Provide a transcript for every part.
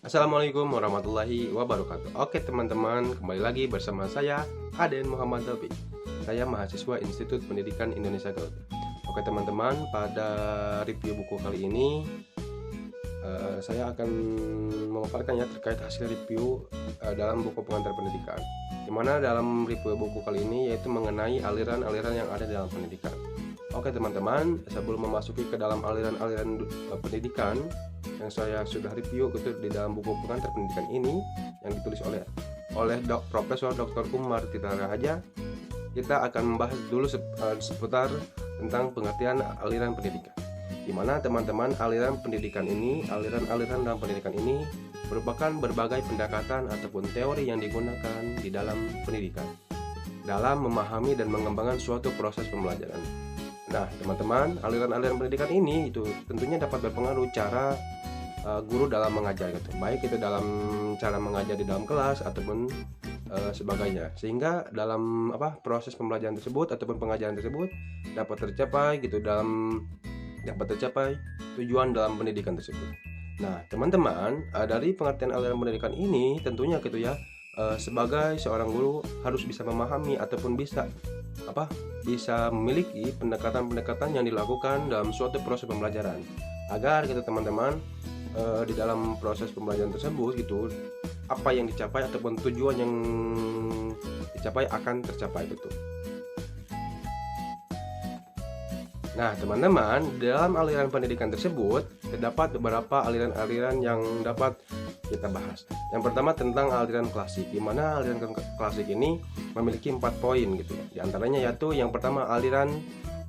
Assalamualaikum warahmatullahi wabarakatuh. Oke teman-teman, kembali lagi bersama saya Aden Muhammad Taufik. Saya mahasiswa Institut Pendidikan Indonesia Garuda. Oke teman-teman, pada review buku kali ini saya akan memaparkan ya terkait hasil review dalam buku pengantar pendidikan. Dimana dalam review buku kali ini yaitu mengenai aliran-aliran yang ada dalam pendidikan. Oke teman-teman, sebelum memasuki ke dalam aliran-aliran pendidikan yang saya sudah review gitu di dalam buku pengantar pendidikan ini yang ditulis oleh Profesor Dr. Umar Tita Rahaja, kita akan membahas dulu seputar tentang pengertian aliran pendidikan. Di mana teman-teman aliran dalam pendidikan ini merupakan berbagai pendekatan ataupun teori yang digunakan di dalam pendidikan dalam memahami dan mengembangkan suatu proses pembelajaran. Nah, teman-teman, aliran-aliran pendidikan ini itu tentunya dapat berpengaruh cara guru dalam mengajar gitu. Baik itu dalam cara mengajar di dalam kelas ataupun sebagainya. Sehingga dalam proses pembelajaran tersebut ataupun pengajaran tersebut dapat tercapai tujuan dalam pendidikan tersebut. Nah, teman-teman, dari pengertian aliran pendidikan ini tentunya gitu ya, sebagai seorang guru harus bisa memahami ataupun bisa memiliki pendekatan-pendekatan yang dilakukan dalam suatu proses pembelajaran agar gitu teman-teman di dalam proses pembelajaran tersebut gitu apa yang dicapai ataupun tujuan yang dicapai akan tercapai betul. Nah teman-teman, dalam aliran pendidikan tersebut terdapat beberapa aliran-aliran yang dapat kita bahas. Yang pertama tentang aliran klasik, di mana aliran klasik ini memiliki 4 poin gitu ya. Di antaranya yaitu yang pertama aliran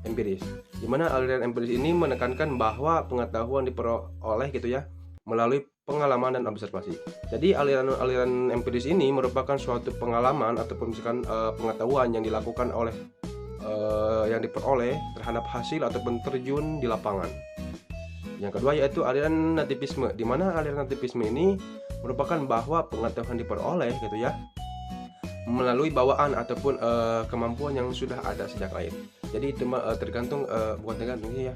empiris, di mana aliran empiris ini menekankan bahwa pengetahuan diperoleh gitu ya melalui pengalaman dan observasi. Jadi aliran empiris ini merupakan suatu pengalaman ataupun misalkan pengetahuan yang dilakukan oleh yang diperoleh terhadap hasil ataupun terjun di lapangan. Yang kedua yaitu aliran nativisme, di mana aliran nativisme ini merupakan bahwa pengetahuan diperoleh gitu ya melalui bawaan ataupun kemampuan yang sudah ada sejak lahir. Jadi itu bukan tergantung ya.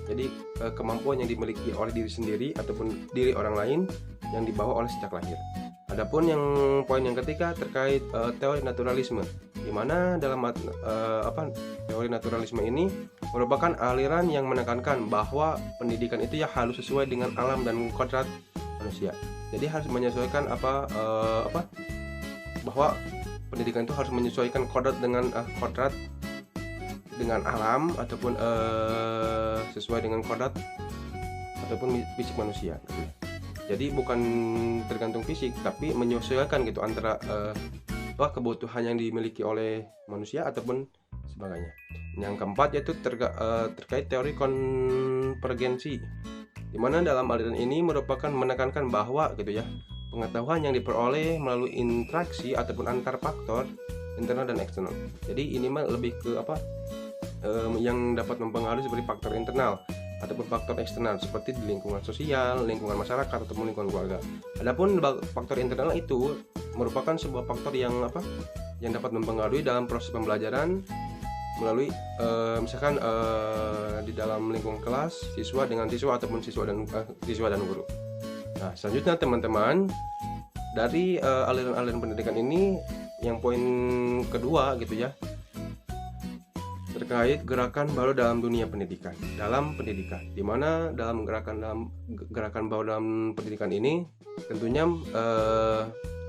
Jadi kemampuan yang dimiliki oleh diri sendiri ataupun diri orang lain yang dibawa oleh sejak lahir. Adapun yang poin yang ketiga terkait teori naturalisme, di mana dalam teori naturalisme ini merupakan aliran yang menekankan bahwa pendidikan itu ya harus sesuai dengan alam dan kodrat manusia. Jadi harus menyesuaikan bahwa pendidikan itu harus menyesuaikan kodrat dengan alam ataupun sesuai dengan kodrat ataupun fisik manusia gitu. Jadi bukan tergantung fisik tapi menyesuaikan gitu antara kebutuhan yang dimiliki oleh manusia ataupun sebagainya. Yang keempat yaitu terkait teori konvergensi, di mana dalam aliran ini merupakan menekankan bahwa gitu ya pengetahuan yang diperoleh melalui interaksi ataupun antar faktor internal dan eksternal. Jadi ini mah lebih ke yang dapat mempengaruhi seperti faktor internal ataupun faktor eksternal seperti di lingkungan sosial, lingkungan masyarakat ataupun lingkungan keluarga. Adapun faktor internal itu merupakan sebuah faktor yang dapat mempengaruhi dalam proses pembelajaran melalui misalkan di dalam lingkungan kelas siswa dengan siswa ataupun siswa dan guru. Nah, selanjutnya teman-teman, dari aliran-aliran pendidikan ini yang poin kedua gitu ya, terkait gerakan baru dalam dunia pendidikan, di mana dalam gerakan baru dalam pendidikan ini tentunya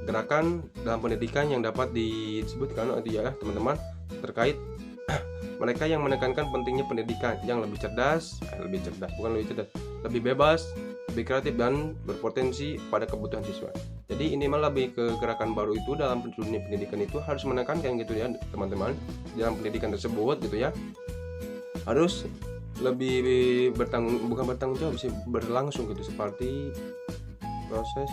gerakan dalam pendidikan yang dapat disebutkan ya teman-teman terkait mereka yang menekankan pentingnya pendidikan yang lebih bebas, lebih kreatif dan berpotensi pada kebutuhan siswa. Jadi ini malah lebih ke gerakan baru itu dalam dunia pendidikan itu harus menekankan gitu ya teman-teman, dalam pendidikan tersebut gitu ya harus lebih bertanggung jawab sih, berlangsung gitu seperti proses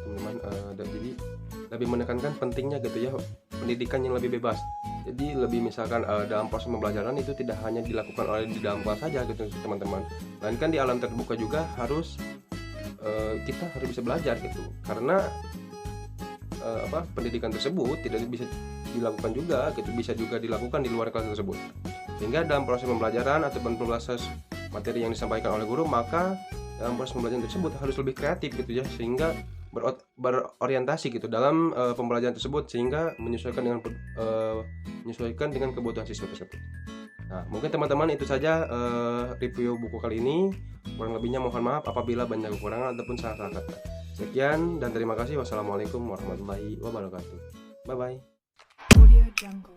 teman-teman. Dan jadi lebih menekankan pentingnya gitu ya pendidikan yang lebih bebas. Jadi lebih misalkan dalam proses pembelajaran itu tidak hanya dilakukan oleh di dalam kelas saja gitu teman-teman, melainkan di alam terbuka juga kita harus bisa belajar gitu, karena pendidikan tersebut tidak bisa dilakukan juga gitu, bisa juga dilakukan di luar kelas tersebut. Sehingga dalam proses pembelajaran ataupun proses materi yang disampaikan oleh guru, maka dalam proses pembelajaran tersebut harus lebih kreatif gitu ya, sehingga berorientasi gitu dalam pembelajaran tersebut, sehingga menyesuaikan dengan kebutuhan siswa tersebut. Nah, mungkin teman-teman itu saja review buku kali ini. Kurang lebihnya mohon maaf apabila banyak kekurangan ataupun salah-salah kata. Sekian dan terima kasih. Wassalamualaikum warahmatullahi wabarakatuh. Bye bye. Audio Jungle.